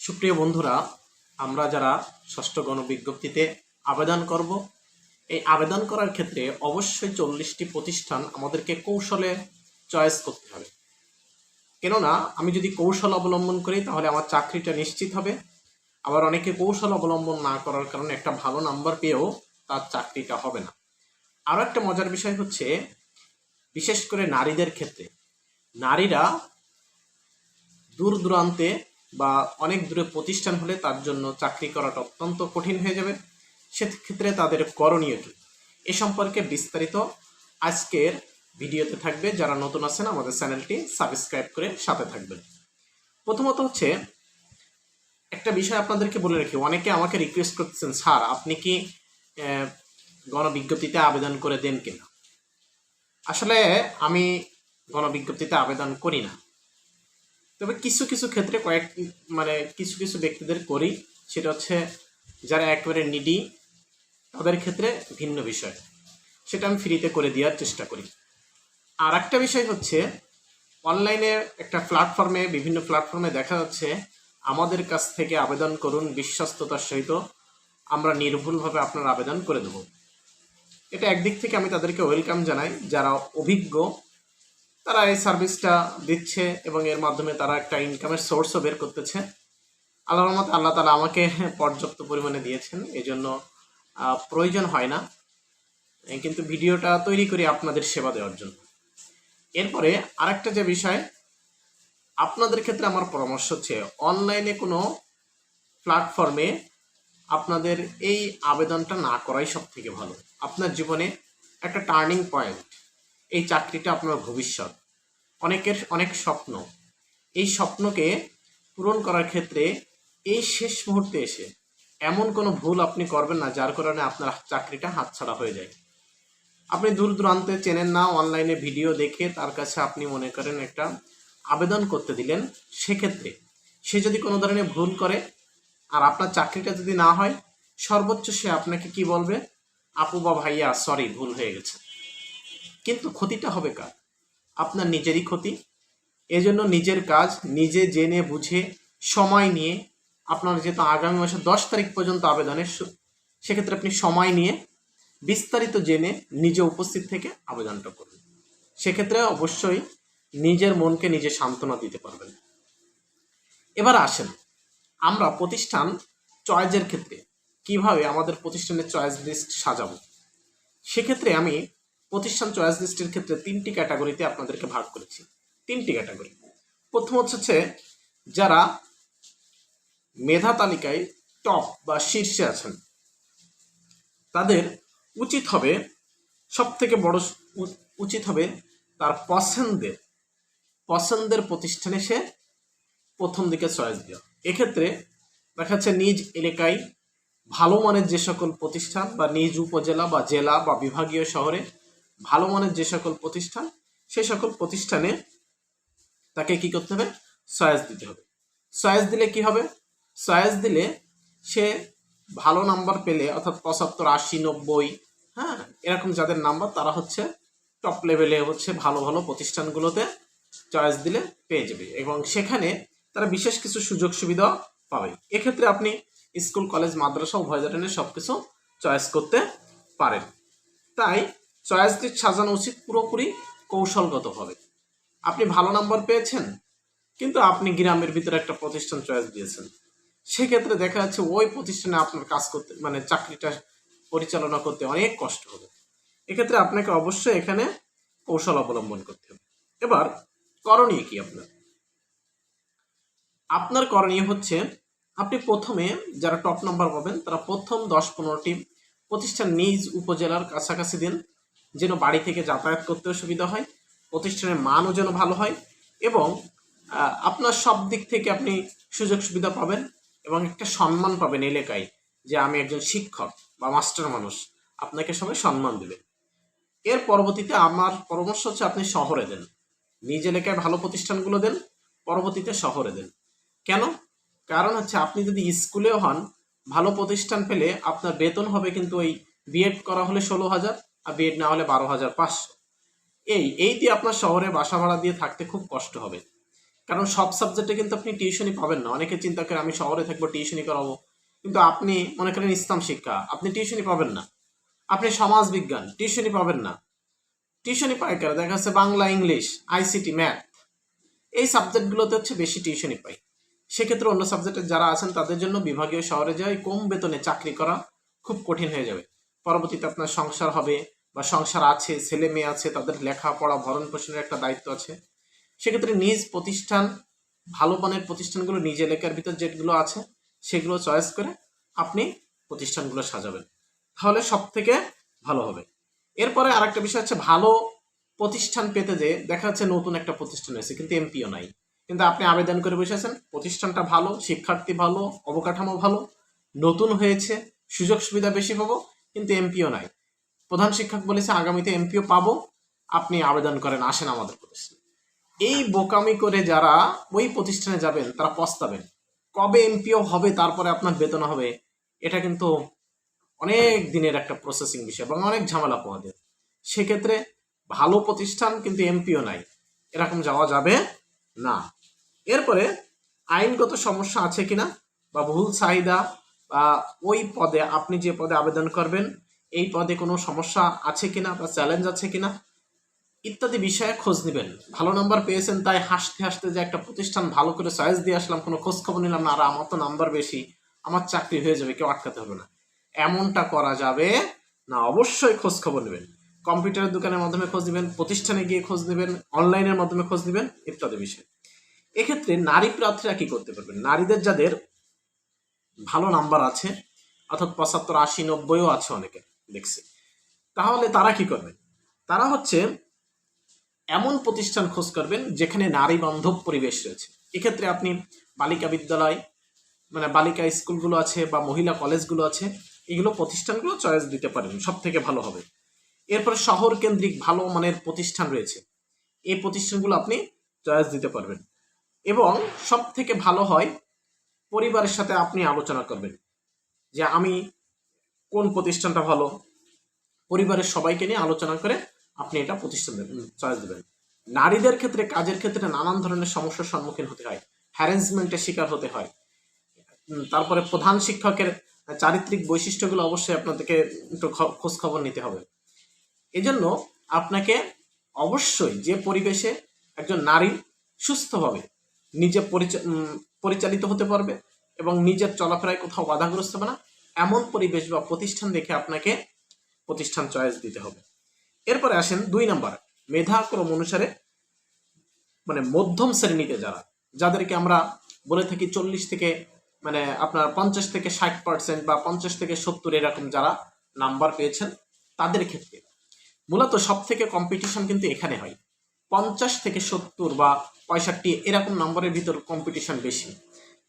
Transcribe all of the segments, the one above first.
সুপ্রিয় বন্ধুরা, আমরা যারা ষষ্ঠ গণবিজ্ঞপ্তিতে আবেদন করব, এই আবেদন করার ক্ষেত্রে অবশ্যই 40টি প্রতিষ্ঠান আমাদেরকে কৌশলে চয়েস করতে হবে। কেননা আমি যদি কৌশল অবলম্বন করি তাহলে আমার চাকরিটা নিশ্চিত হবে। আবার অনেকে কৌশল অবলম্বন না করার কারণে একটা ভালো নাম্বার পেয়েও তার চাকরিটা হবে না। আরও একটা মজার বিষয় হচ্ছে, বিশেষ করে নারীদের ক্ষেত্রে, নারীরা দূর দূরান্তে বা অনেক দূরে প্রতিষ্ঠান হলে তার জন্য চাকরি করাটা অত্যন্ত কঠিন হয়ে যাবে। সেক্ষেত্রে তাদের করণীয় কি, এ সম্পর্কে বিস্তারিত আজকের ভিডিওতে থাকবে। যারা নতুন আছেন আমাদের চ্যানেলটি সাবস্ক্রাইব করে সাথে থাকবেন। প্রথমত হচ্ছে একটা বিষয় আপনাদেরকে বলে রাখি, অনেকে আমাকে রিকোয়েস্ট করতেছেন, স্যার আপনি কি গণবিজ্ঞপ্তিতে আবেদন করে দেন কিনা। আসলে আমি গণবিজ্ঞপ্তিতে আবেদন করি না, তবে কিছু কিছু ক্ষেত্রে কিছু কিছু ব্যক্তিদের করি। সেটা হচ্ছে যারা একেবারে নিডি, তাদের ক্ষেত্রে ভিন্ন বিষয়, সেটা আমি ফ্রিতে করে দেওয়ার চেষ্টা করি। আর একটা বিষয় হচ্ছে, অনলাইনে একটা প্ল্যাটফর্মে, বিভিন্ন প্ল্যাটফর্মে দেখা যাচ্ছে আমাদের কাছ থেকে আবেদন করুন, বিশ্বস্ততার সহিত আমরা নির্ভুলভাবে আপনার আবেদন করে দেব। এটা একদিক থেকে আমি তাদেরকে ওয়েলকাম জানাই। যারা অভিজ্ঞ তারা এই সার্ভিসটা দিচ্ছে এবং এর মাধ্যমে তারা একটা ইনকামের সোর্সও বের করতেছে। আল্লাহর রহমতে আল্লাহ তাআলা আমাকে পর্যাপ্ত পরিমাণে দিয়েছেন, এজন্য প্রয়োজন হয় না, কিন্তু ভিডিওটা তৈরি করি আপনাদের সেবা দেওয়ার জন্য। এরপরে আরেকটা যে বিষয়, আপনাদের ক্ষেত্রে আমার পরামর্শ হচ্ছে, অনলাইনে কোনো প্ল্যাটফর্মে আপনাদের এই আবেদনটা না করাই সব থেকে ভালো। আপনার জীবনে একটা টার্নিং পয়েন্ট, এই চাকরিটা আপনার ভবিষ্যৎ। অনেকের অনেক স্বপ্ন, এই স্বপ্নকে পূরণ করার ক্ষেত্রে এই শেষ মুহূর্তে এসে এমন কোনো ভুল আপনি করবেন না যার কারণে আপনার চাকরিটা হাতছাড়া হয়ে যায়। আপনি দূর দূরান্তে চেনেন না, অনলাইনে ভিডিও দেখে তার কাছে আপনি মনে করেন একটা আবেদন করতে দিলেন, সেক্ষেত্রে সে যদি কোনো ধরনের ভুল করে আর আপনার চাকরিটা যদি না হয়, সর্বোচ্চ সে আপনাকে কি বলবে, আপু বা ভাইয়া সরি ভুল হয়ে গেছে। কিন্তু ক্ষতিটা হবে কার? আপনার নিজেরই ক্ষতি। এজন্য নিজের কাজ নিজে জেনে বুঝে সময় নিয়ে, আপনার যেহেতু আগামী মাসের 10 তারিখ পর্যন্ত আবেদনের, সেক্ষেত্রে আপনি সময় নিয়ে বিস্তারিত জেনে নিজে উপস্থিত থেকে আবেদনটা করুন। সেক্ষেত্রে অবশ্যই নিজের মনকে নিজে সান্ত্বনা দিতে পারবেন। এবার আসেন আমরা প্রতিষ্ঠান চয়েসের ক্ষেত্রে কিভাবে আমাদের প্রতিষ্ঠানের চয়েস লিস্ট সাজাবো। সেক্ষেত্রে আমি প্রতিষ্ঠান চয়েস লিস্টের ক্ষেত্রে 3টি ক্যাটাগরিতে আপনাদেরকে ভাগ করেছি। 3টি ক্যাটাগরি। প্রথম হচ্ছে যারা মেধা তালিকায় টপ বা শীর্ষে আছেন, তাদের উচিত হবে, সব থেকে বড় উচিত হবে তার পছন্দের প্রতিষ্ঠানে সে প্রথম দিকে চয়েস দেওয়া। এক্ষেত্রে দেখা যাচ্ছে নিজ এলাকায় ভালো মানের যে সকল প্রতিষ্ঠান বা নিজ উপজেলা বা জেলা বা বিভাগীয় শহরে ভালো মানের যে সকল প্রতিষ্ঠান, সেই সকল প্রতিষ্ঠানে তাকে কি করতে হবে, চয়েস দিতে হবে। চয়েস দিলে কি হবে, চয়েস দিলে সে ভালো নাম্বার পেলে, অর্থাৎ 75, 80, 90, হ্যাঁ, এরকম যাদের নাম্বার, তারা হচ্ছে টপ লেভেলে হচ্ছে ভালো ভালো প্রতিষ্ঠানগুলোতে চয়েস দিলে পেয়ে যাবে এবং সেখানে তারা বিশেষ কিছু সুযোগ সুবিধা পাবে। এক্ষেত্রে আপনি স্কুল, কলেজ, মাদ্রাসা উভয় ধরনের সবকিছু চয়েস করতে পারেন। তাই চয়েস লিস্ট সাজানো উচিত পুরোপুরি কৌশলগতভাবে। আপনি ভালো নাম্বার পেয়েছেন, কিন্তু আপনি গ্রামের ভিতরে একটা প্রতিষ্ঠান চয়েস দিয়েছেন, সেক্ষেত্রে দেখা যাচ্ছে ওই প্রতিষ্ঠানে আপনার কাজ করতে, চাকরিটা পরিচালনা করতে অনেক কষ্ট হবে। এক্ষেত্রে আপনাকে অবশ্যই এখানে কৌশল অবলম্বন করতে হবে। এবার করণীয় কি আপনার করণীয় হচ্ছে, আপনি প্রথমে যারা টপ নাম্বার পাবেন তারা প্রথম 10-15টি প্রতিষ্ঠান নিজ উপজেলার কাছাকাছি দিন, যেন বাড়ি থেকে যাতায়াত করতেও সুবিধা হয়, প্রতিষ্ঠানের মানও যেন ভালো হয় এবং আপনার সব দিক থেকে আপনি সুযোগ সুবিধা পাবেন এবং একটা সম্মান পাবেন এলাকায়, যে আমি একজন শিক্ষক বা মাস্টার মানুষ, আপনাকে সবাই সম্মান দেবে। এর পরবর্তীতে আমার পরামর্শ হচ্ছে আপনি শহরে দেন, নিজ এলাকায় ভালো প্রতিষ্ঠানগুলো দেন, পরবর্তীতে শহরে দেন। কেন? কারণ হচ্ছে আপনি যদি স্কুলেও হন, ভালো প্রতিষ্ঠান পেলে আপনার বেতন হবে কিন্তু ওই বিএড করা হলে 16,000 আর বিএড না হলে 12,500। এই দিয়ে আপনার শহরে বাসা ভাড়া দিয়ে থাকতে খুব কষ্ট হবে। কারণ সব সাবজেক্টে কিন্তু আপনি টিউশনি পাবেন না। অনেকে চিন্তা করে আমি শহরে থাকবো টিউশনি করাবো, কিন্তু আপনি মনে করেন ইসলাম শিক্ষা, আপনি টিউশনি পাবেন না। আপনি সমাজ বিজ্ঞান, টিউশনি পাবেন না। টিউশনি পায় কারা? দেখা যাচ্ছে বাংলা, ইংলিশ, আইসিটি, ম্যাথ, এই সাবজেক্টগুলোতে হচ্ছে বেশি টিউশনি পাই। সেক্ষেত্রে অন্য সাবজেক্টের যারা আছেন তাদের জন্য বিভাগীয় শহরে যাই কম বেতনে চাকরি করা খুব কঠিন হয়ে যাবে। পরবর্তীতে আপনার সংসার হবে বা সংসার আছে, ছেলে মেয়ে আছে, তাদের লেখাপড়া ভরণ পোষণের একটা দায়িত্ব আছে। সেক্ষেত্রে নিজ প্রতিষ্ঠান, ভালো মানের প্রতিষ্ঠানগুলো নিজ এলাকার ভিতর যেগুলো আছে সেগুলো চয়েস করে আপনি প্রতিষ্ঠানগুলো সাজাবেন, তাহলে সব থেকে ভালো হবে। এরপরে আরেকটা বিষয় হচ্ছে ভালো প্রতিষ্ঠান পেতে যে দেখা যাচ্ছে নতুন একটা প্রতিষ্ঠান হয়েছে কিন্তু এমপিও নাই, কিন্তু আপনি আবেদন করে বসেছেন, প্রতিষ্ঠানটা ভালো, শিক্ষার্থী ভালো, অবকাঠামো ভালো, নতুন হয়েছে, সুযোগ সুবিধা বেশি পাবো, কিন্তু এমপিও নাই। প্রধান শিক্ষক বলেছে আগামীতে এমপিও পাবো, আপনি আবেদন করেন, আসেন আমাদের প্রতিষ্ঠানে। এই বোকামি করে যারা ওই প্রতিষ্ঠানে যাবেন তারা পস্তাবেন। কবে এমপিও হবে তারপরে আপনার বেতন হবে, এটা কিন্তু অনেক দিনের একটা প্রসেসিং বিষয় এবং অনেক ঝামেলা পোহাদের। সেক্ষেত্রে ভালো প্রতিষ্ঠান কিন্তু এমপিও নাই, এরকম যাওয়া যাবে না। এরপরে আইনগত সমস্যা আছে কিনা বা ভুল চাহিদা বা ওই পদে আপনি যে পদে আবেদন করবেন এই পদে কোনো সমস্যা আছে কিনা বা চ্যালেঞ্জ আছে কিনা ইত্যাদি বিষয়ে খোঁজ নেবেন। ভালো নাম্বার পেয়েছেন তাই হাসতে হাসতে যে একটা প্রতিষ্ঠান ভালো করে চয়েস দিয়ে আসলাম, কোনো খোঁজ খবর নিলাম না, আর আমার তো নাম্বার বেশি, আমার চাকরি হয়ে যাবে, কেউ আটকাতে হবে না, এমনটা করা যাবে না। অবশ্যই খোঁজ খবর নেবেন, কম্পিউটারের দোকানের মাধ্যমে খোঁজ নেবেন, প্রতিষ্ঠানে গিয়ে খোঁজ নেবেন, অনলাইনের মাধ্যমে খোঁজ নেবেন ইত্যাদি বিষয়। এক্ষেত্রে নারী প্রার্থীরা কি করতে পারবেন? নারীদের যাদের ভালো নাম্বার আছে, অর্থাৎ 75, 80, 90ও আছে অনেকে দেখছি, তাহলে তারা কি করবেন? তারা হচ্ছে এমন প্রতিষ্ঠান খোঁজ করবেন যেখানে নারী বান্ধব পরিবেশ রয়েছে। এক্ষেত্রে আপনি বালিকা বিদ্যালয়, মানে বালিকা স্কুলগুলো আছে বা মহিলা কলেজগুলো আছে, এগুলো প্রতিষ্ঠানগুলো চয়েস দিতে পারেন, সব থেকে ভালো হবে। এরপরে শহর কেন্দ্রিক ভালো মানের প্রতিষ্ঠান রয়েছে, এই প্রতিষ্ঠানগুলো আপনি চয়েস দিতে পারবেন। এবং সব থেকে ভালো হয় পরিবারের সাথে আপনি আলোচনা করবেন যে আমি কোন প্রতিষ্ঠানটা ভালো, পরিবারের সবাইকে নিয়ে আলোচনা করে আপনি এটা প্রতিষ্ঠান চয়েস দেবেন। নারীদের ক্ষেত্রে কাজের ক্ষেত্রে নানান ধরনের সমস্যার সম্মুখীন হতে হয়, হ্যারাসমেন্টের শিকার হতে হয়। তারপরে প্রধান শিক্ষকের চারিত্রিক বৈশিষ্ট্যগুলো অবশ্যই আপনাদেরকে একটু খোঁজ খবর নিতে হবে। এজন্য আপনাকে অবশ্যই যে পরিবেশে একজন নারী সুস্থভাবে নিজে পরিচালিত হতে পারবে এবং নিজের চলাফেরায় কোথাও বাধাগ্রস্ত হবে না, এমন পরিবেশ বা প্রতিষ্ঠান দেখে আপনাকে প্রতিষ্ঠান চয়েস দিতে হবে। এরপরে আসেন 2 নাম্বার, মেধাক্রম অনুসারে, মানে মধ্যম শ্রেণীতে যাদেরকে আমরা বলে থাকি 40 থেকে মানে আপনার 50 থেকে 60% বা 50 থেকে 70 এরকম যারা নাম্বার পেয়েছেন তাদের ক্ষেত্রে মূলত সব থেকে কম্পিটিশন কিন্তু এখানে হয়। 50 থেকে 70 বা 65 এরকম নম্বরের ভিতর কম্পিটিশন বেশি,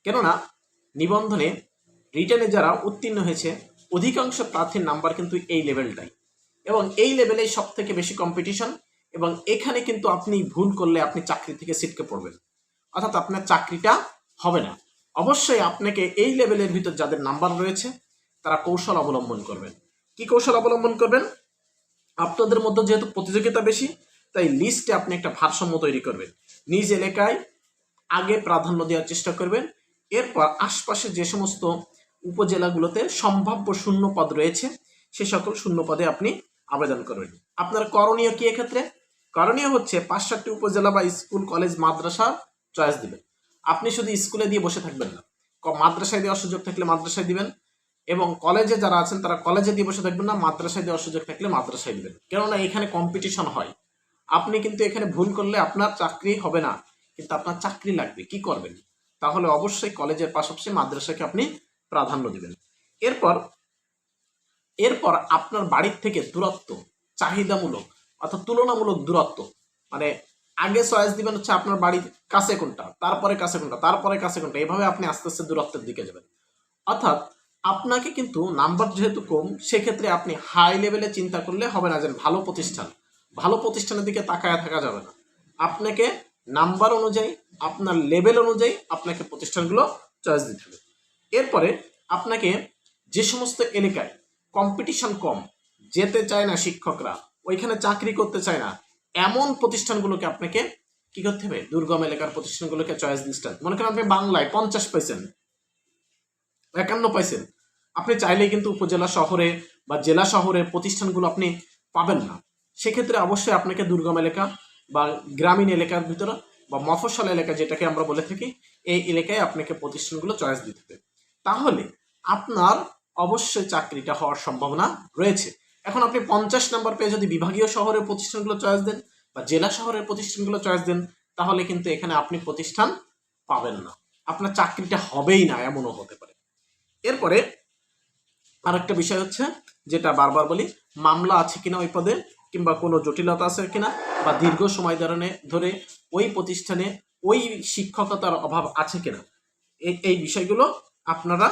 কেননা নিবন্ধনে রিটেনে যারা উত্তীর্ণ হয়েছে অধিকাংশ প্রার্থীর নাম্বার কিন্তু এই লেভেলটাই, এবং এই লেভেলেই সব থেকে বেশি কম্পিটিশন। এবং এখানে কিন্তু আপনি ভুল করলে আপনি চাকরি থেকে ছিটকে পড়বেন, অর্থাৎ আপনার চাকরিটা হবে না। অবশ্যই আপনাকে এই লেভেলের ভিতর যাদের নাম্বার রয়েছে তারা কৌশল অবলম্বন করবেন। কি কৌশল অবলম্বন করবেন? আপনাদের মধ্যে যেহেতু প্রতিযোগিতা বেশি, তাই লিস্টে আপনি একটা ভারসাম্য তৈরি করবেন। নিজ এলাকায় আগে প্রাধান্য দেওয়ার চেষ্টা করবেন, এরপর আশপাশে যে সমস্ত উপজেলাগুলোতে সম্ভাব্য শূন্য পদ রয়েছে সে সকল শূন্য পদে আপনি আবেদন করবেন। আপনার করণীয় কি এক্ষেত্রে? করণীয় হচ্ছে 5-7টি উপজেলা বা স্কুল, কলেজ, মাদ্রাসা চয়েস দিবেন। আপনি শুধু স্কুলে দিয়ে বসে থাকবেন না, মাদ্রাসায় দেওয়ার সুযোগ থাকলে মাদ্রাসায় দিবেন, এবং কলেজে যারা আছেন তারা কলেজে দিয়ে বসে থাকবেন না, মাদ্রাসায় দেওয়ার সুযোগ থাকলে মাদ্রাসায় দিবেন, কেননা এখানে কম্পিটিশন হয়। আপনি কিন্তু এখানে ভুল করলে আপনার চাকরি হবে না, কিন্তু আপনার চাকরি লাগবে, কি করবেন? তাহলে অবশ্যই কলেজের পাশাপাশি মাদ্রাসাকে আপনি প্রাধান্য দিবেন। এরপর এরপর আপনার বাড়ির থেকে দূরত্ব চাহিদামূলক অর্থাৎ তুলনামূলক দূরত্ব, মানে আগে চয়েস দিবেন হচ্ছে আপনার বাড়ির কাছে কোনটা, তারপরে কাছে কোনটা, তারপরে কাছে কোনটা, এভাবে আপনি আস্তে আস্তে দূরত্বের দিকে যাবেন। অর্থাৎ আপনাকে কিন্তু নাম্বার যেহেতু কম, সেক্ষেত্রে আপনি হাই লেভেলে চিন্তা করলে হবে না যে ভালো প্রতিষ্ঠানের দিকে তাকায় থাকা যাবে না। আপনাকে নাম্বার অনুযায়ী, আপনার লেভেল অনুযায়ী আপনাকে প্রতিষ্ঠানগুলো চয়েস দিতে হবে। এরপরে আপনাকে যে সমস্ত এলাকায় কম্পিটিশন কম, যেতে চায় না শিক্ষকরা, ওইখানে চাকরি করতে চায় না, এমন প্রতিষ্ঠানগুলোকে আপনাকে কি করতে হবে, দুর্গম এলাকার প্রতিষ্ঠানগুলোকে চয়েস লিস্টে, মনে করেন আপনি বাংলায় 50 পাইছেন, 51 পাইছেন, আপনি চাইলেই কিন্তু উপজেলা শহরে বা জেলা শহরে প্রতিষ্ঠানগুলো আপনি পাবেন না। সেক্ষেত্রে অবশ্যই আপনাকে দুর্গম এলাকা বা গ্রামীণ এলাকার ভিতরে বা মফস্বল এলাকা যেটাকে আমরা বলে থাকি, এই এলাকায় আপনাকে প্রতিষ্ঠানগুলো চয়েস দিতে হবে। তাহলে আপনার অবশ্যই চাকরিটা হওয়ার সম্ভাবনা রয়েছে। এখন আপনি 50 নাম্বার পেয়ে যদি বিভাগীয় শহরের প্রতিষ্ঠানগুলো চয়েস দেন বা জেলা শহরের প্রতিষ্ঠানগুলো চয়েস দেন, তাহলে কিন্তু এখানে আপনি প্রতিষ্ঠান পাবেন না, আপনার চাকরিটা হবেই না, এমনও হতে পারে। এরপরে আরেকটা বিষয় হচ্ছে, যেটা বারবার বলি, মামলা আছে কিনা ওই পদে, কিংবা কোনো জটিলতা আছে কিনা, বা দীর্ঘ সময় ধরে ওই প্রতিষ্ঠানে ওই শিক্ষকতার অভাব আছে কিনা, এই বিষয়গুলো আপনারা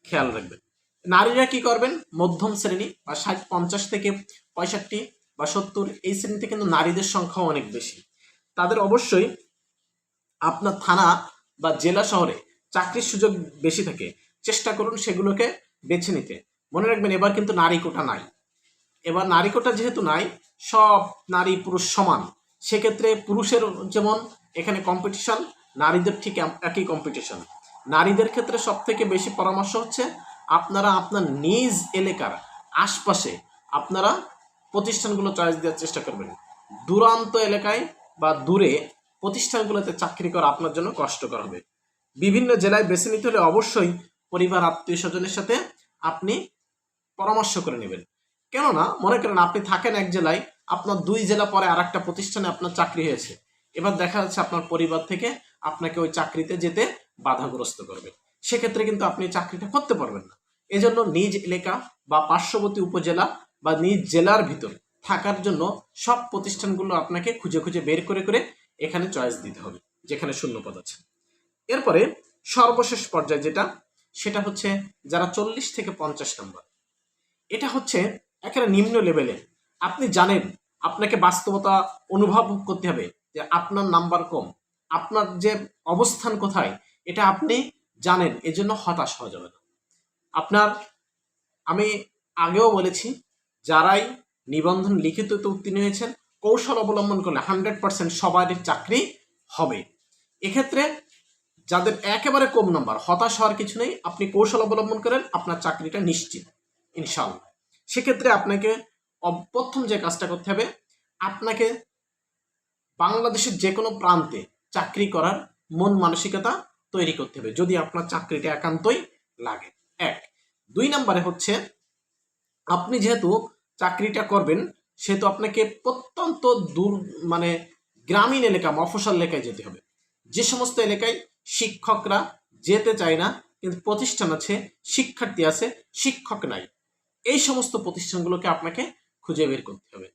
খেয়াল রাখবেন। নারীরা কি করবেন, মধ্যম শ্রেণী বা 50 থেকে 65 বা 70 এই শ্রেণীতে কিন্তু নারীদের সংখ্যা অনেক বেশি। তাদের অবশ্যই আপনার থানা বা জেলা শহরে চাকরির সুযোগ বেশি থাকে, চেষ্টা করুন সেগুলোকে বেছে নিতে। মনে রাখবেন এবার কিন্তু নারী কোটা নাই, এবার নারী কোটা যেহেতু নাই, সব নারী পুরুষ সমান, সেক্ষেত্রে পুরুষের যেমন এখানে কম্পিটিশন, নারীদের ঠিক একই কম্পিটিশন। নারীদের ক্ষেত্রে সব থেকে বেশি পরামর্শ হচ্ছে আপনারা আপনার নিজ এলাকার আশপাশে আপনারা প্রতিষ্ঠানগুলো চয়েস দেওয়ার চেষ্টা করবেন। দূরান্ত এলাকায় বা দূরে প্রতিষ্ঠানগুলোতে চাকরি করা আপনার জন্য কষ্টকর হবে। বিভিন্ন জেলায় বেছে নিতে হলে অবশ্যই পরিবার আত্মীয় স্বজনের সাথে আপনি পরামর্শ করে নেবেন। কেননা মনে করেন আপনি থাকেন এক জেলায়, আপনার 2 জেলা পরে আর একটা প্রতিষ্ঠানে আপনার চাকরি হয়েছে, এবার দেখা যাচ্ছে আপনার পরিবার থেকে আপনাকে ওই চাকরিতে যেতে বাধাগ্রস্ত করবে, সেক্ষেত্রে কিন্তু আপনি চাকরিটা করতে পারবেন না। এজন্য নিজ এলাকা বা পার্শ্ববর্তী উপজেলা বা নিজ জেলার ভিতর থাকার জন্য সব প্রতিষ্ঠানগুলো আপনাকে খুঁজে খুঁজে বের করে করে এখানে চয়েস দিতে হবে যেখানে শূন্যপদ আছে। এরপরে সর্বশেষ পর্যায়ে সেটা হচ্ছে যারা 40 থেকে 50 নম্বর, এটা হচ্ছে একেবারে নিম্ন লেভেলে। আপনি জানেন আপনাকে বাস্তবতা অনুভব করতে হবে যে আপনার নাম্বার কম, আপনার যে অবস্থান কোথায় এটা আপনি জানেন, এজন্য হতাশ হওয়া যাবে না। আপনার, আমি আগেও বলেছি, যারাই নিবন্ধন লিখিততে উত্তীর্ণ হয়েছেন, কৌশল অবলম্বন করলে 100% সবারই চাকরি হবে। এক্ষেত্রে যাদের একেবারে কম নাম্বার, হতাশ হওয়ার কিছু নেই, আপনি কৌশল অবলম্বন করেন, আপনার চাকরিটা নিশ্চিত ইনশাআল্লাহ। সেক্ষেত্রে আপনাকে প্রথম যে কাজটা করতে হবে, আপনাকে বাংলাদেশের যে কোনো প্রান্তে চাকরি করার মন মানসিকতা তৈরি করতে হবে, যদি আপনার চাকরিটা একান্তই লাগে। 1 2 নম্বরে হচ্ছে, আপনি যেহেতু চাকরিটা করবেন সেহেতু আপনাকে প্রত্যন্ত দূর মানে গ্রামীণ এলাকা, মফস্বল এলাকায় যেতে হবে। যে সমস্ত এলাকায় শিক্ষকরা যেতে চায় না কিন্তু প্রতিষ্ঠান আছে, শিক্ষার্থী আছে, শিক্ষক নাই, এই সমস্ত প্রতিষ্ঠানগুলোকে আপনাকে খুঁজে বের করতে হবে।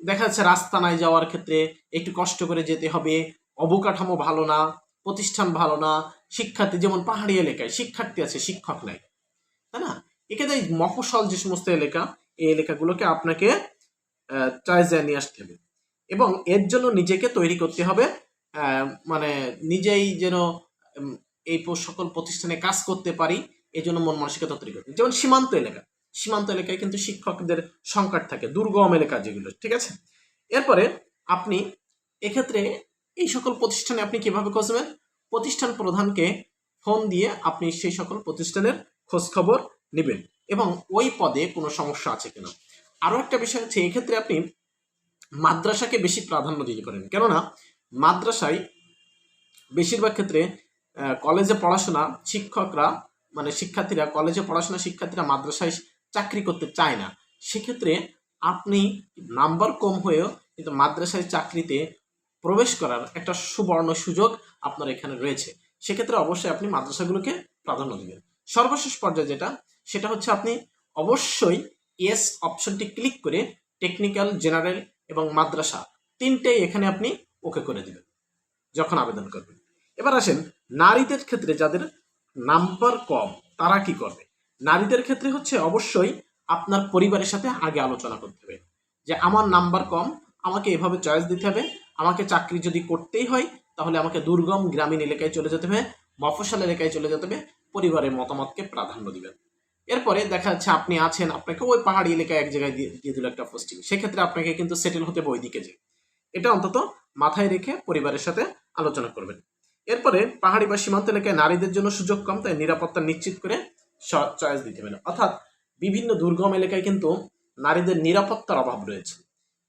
দেখা যাচ্ছে রাস্তা নাই, যাওয়ার ক্ষেত্রে একটু কষ্ট করে যেতে হবে, অবকাঠামো ভালো না, প্রতিষ্ঠান ভালো না, শিক্ষার্থী যেমন পাহাড়ি এলাকায় শিক্ষার্থী আছে, শিক্ষক নাই, তাই না? এক্ষেত্রে মফস্বল যে সমস্ত এলাকা, এই এলাকাগুলোকে আপনাকে চয়েসে নিয়ে আসতে হবে এবং এর জন্য নিজেকে তৈরি করতে হবে, মানে নিজেই যেন এই সকল প্রতিষ্ঠানে কাজ করতে পারি, এই জন্য মন মানসিকতা তৈরি করতে। যেমন সীমান্ত এলাকায় কিন্তু শিক্ষকদের সংকট থাকে, দুর্গম এলাকা যেগুলো, ঠিক আছে। এরপরে আপনি এক্ষেত্রে এই সকল প্রতিষ্ঠানে আপনি কিভাবে খুঁজবেন, প্রতিষ্ঠান প্রধানকে ফোন দিয়ে আপনি সেই সকল প্রতিষ্ঠানের খোঁজ খবর নেবেন এবং ওই পদে কোনো সমস্যা আছে কিনা। আরো একটা বিষয় হচ্ছে, এক্ষেত্রে আপনি মাদ্রাসাকে বেশি প্রাধান্য দিতে পারেন, কেননা মাদ্রাসায় বেশিরভাগ ক্ষেত্রে কলেজে পড়াশোনা শিক্ষকরা মানে শিক্ষার্থীরা কলেজে পড়াশোনা শিক্ষার্থীরা মাদ্রাসায় চাকরি করতে চায় না। সেক্ষেত্রে আপনি নাম্বার কম হয়েও কিন্তু মাদ্রাসায় চাকরিতে প্রবেশ করার একটা সুবর্ণ সুযোগ আপনার এখানে রয়েছে। সেক্ষেত্রে অবশ্যই আপনি মাদ্রাসাগুলোকে প্রাধান্য দিবেন। সর্বশেষ পর্যায়ে সেটা হচ্ছে, আপনি অবশ্যই ইয়েস অপশনটি ক্লিক করে টেকনিক্যাল, জেনারেল এবং মাদ্রাসা তিনটেই এখানে আপনি ওকে করে দিবেন যখন আবেদন করবেন। এবার আসেন নারীদের ক্ষেত্রে, যাদের নাম্বার কম তারা কি করবে। নারীদের ক্ষেত্রে হচ্ছে অবশ্যই আপনার পরিবারের সাথে আগে আলোচনা করতে হবে যে আমার নাম্বার কম, আমাকে এভাবে চয়েস দিতে হবে, আমাকে চাকরি যদি করতেই হয় তাহলে আমাকে দুর্গম গ্রামীণ এলাকায় চলে যেতে হবে, মফস্বল এলাকায় চলে যেতে হবে, পরিবারের মতামতকে প্রাধান্য দিবেন। এরপরে দেখা যাচ্ছে আপনি আছেন, আপনাকে ওই পাহাড়ি এলাকায় এক জায়গায় দিয়ে দিল একটা পোস্টিং, সেক্ষেত্রে আপনাকে কিন্তু সেটেল হতে হবে ওই দিকে যে। এটা অন্তত মাথায় রেখে পরিবারের সাথে আলোচনা করবেন। এরপরে পাহাড়ি বা সীমান্ত এলাকায় নারীদের জন্য সুযোগ কম, তাই নিরাপত্তা নিশ্চিত করে চয়েস দিতে হবে। অর্থাৎ বিভিন্ন দুর্গম এলাকায় কিন্তু নারীদের নিরাপত্তার অভাব রয়েছে।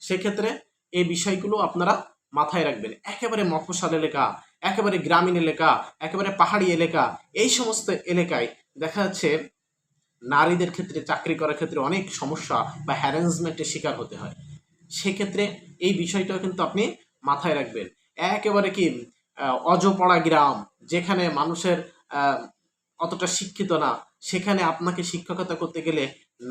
সেক্ষেত্রে এই বিষয়গুলো আপনারা মাথায় রাখবেন। একেবারে মফস্বল এলাকা, একেবারে গ্রামীণ এলাকা, একেবারে পাহাড়ি এলাকা, এই সমস্ত এলাকায় দেখা যাচ্ছে নারীদের ক্ষেত্রে চাকরি করার ক্ষেত্রে অনেক সমস্যা বা হ্যারাসমেন্টের শিকার হতে হয়। সেক্ষেত্রে এই বিষয়টাও কিন্তু আপনি মাথায় রাখবেন। একেবারে কি অজপড়া গ্রাম, যেখানে মানুষের অতটা শিক্ষিত না, সেখানে আপনাকে শিক্ষকতা করতে গেলে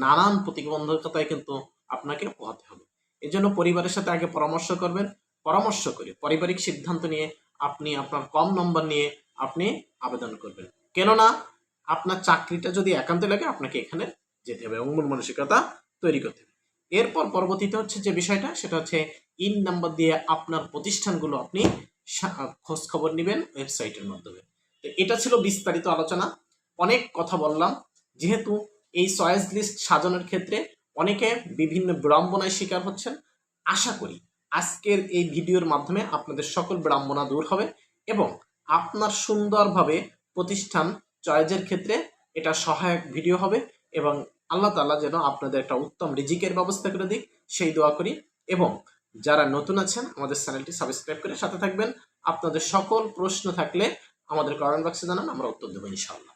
নানান প্রতিবন্ধকতায় কিন্তু আপনাকে পোহাতে হবে। এই জন্য পরিবারের সাথে আগে পরামর্শ করবেন, পরামর্শ করে পারিবারিক সিদ্ধান্ত নিয়ে আপনি আপনার কম নম্বর নিয়ে আপনি আবেদন করবেন। কেননা আপনার চাকরিটা যদি একান্ত লাগে আপনাকে এখানে যেতে হবে এবং মন মানসিকতা তৈরি করতে হবে। এরপর পরবর্তীতে হচ্ছে যে বিষয়টা, সেটা হচ্ছে ইন নাম্বার দিয়ে আপনার প্রতিষ্ঠানগুলো আপনি খোঁজ খবর নেবেন ওয়েবসাইটের মাধ্যমে। তো এটা ছিল বিস্তারিত আলোচনা, অনেক কথা বললাম। যেহেতু এই চয়েস লিস্ট সাজানোর ক্ষেত্রে অনেকে বিভিন্ন বিড়ম্বনায় শিকার হচ্ছেন, আশা করি আজকের এই ভিডিওর মাধ্যমে আপনাদের সকল বিড়ম্বনা দূর হবে এবং আপনার সুন্দরভাবে প্রতিষ্ঠান চয়েসের ক্ষেত্রে এটা সহায়ক ভিডিও হবে এবং আল্লাহ তাআলা যেন আপনাদের একটা উত্তম রিজিকের ব্যবস্থা করে দিক সেই দোয়া করি। এবং যারা নতুন আছেন আমাদের চ্যানেলটি সাবস্ক্রাইব করে সাথে থাকবেন। আপনাদের সকল প্রশ্ন থাকলে আমাদের কমেন্ট বক্সে জানান, আমরা উত্তর দেবো ইনশাআল্লাহ।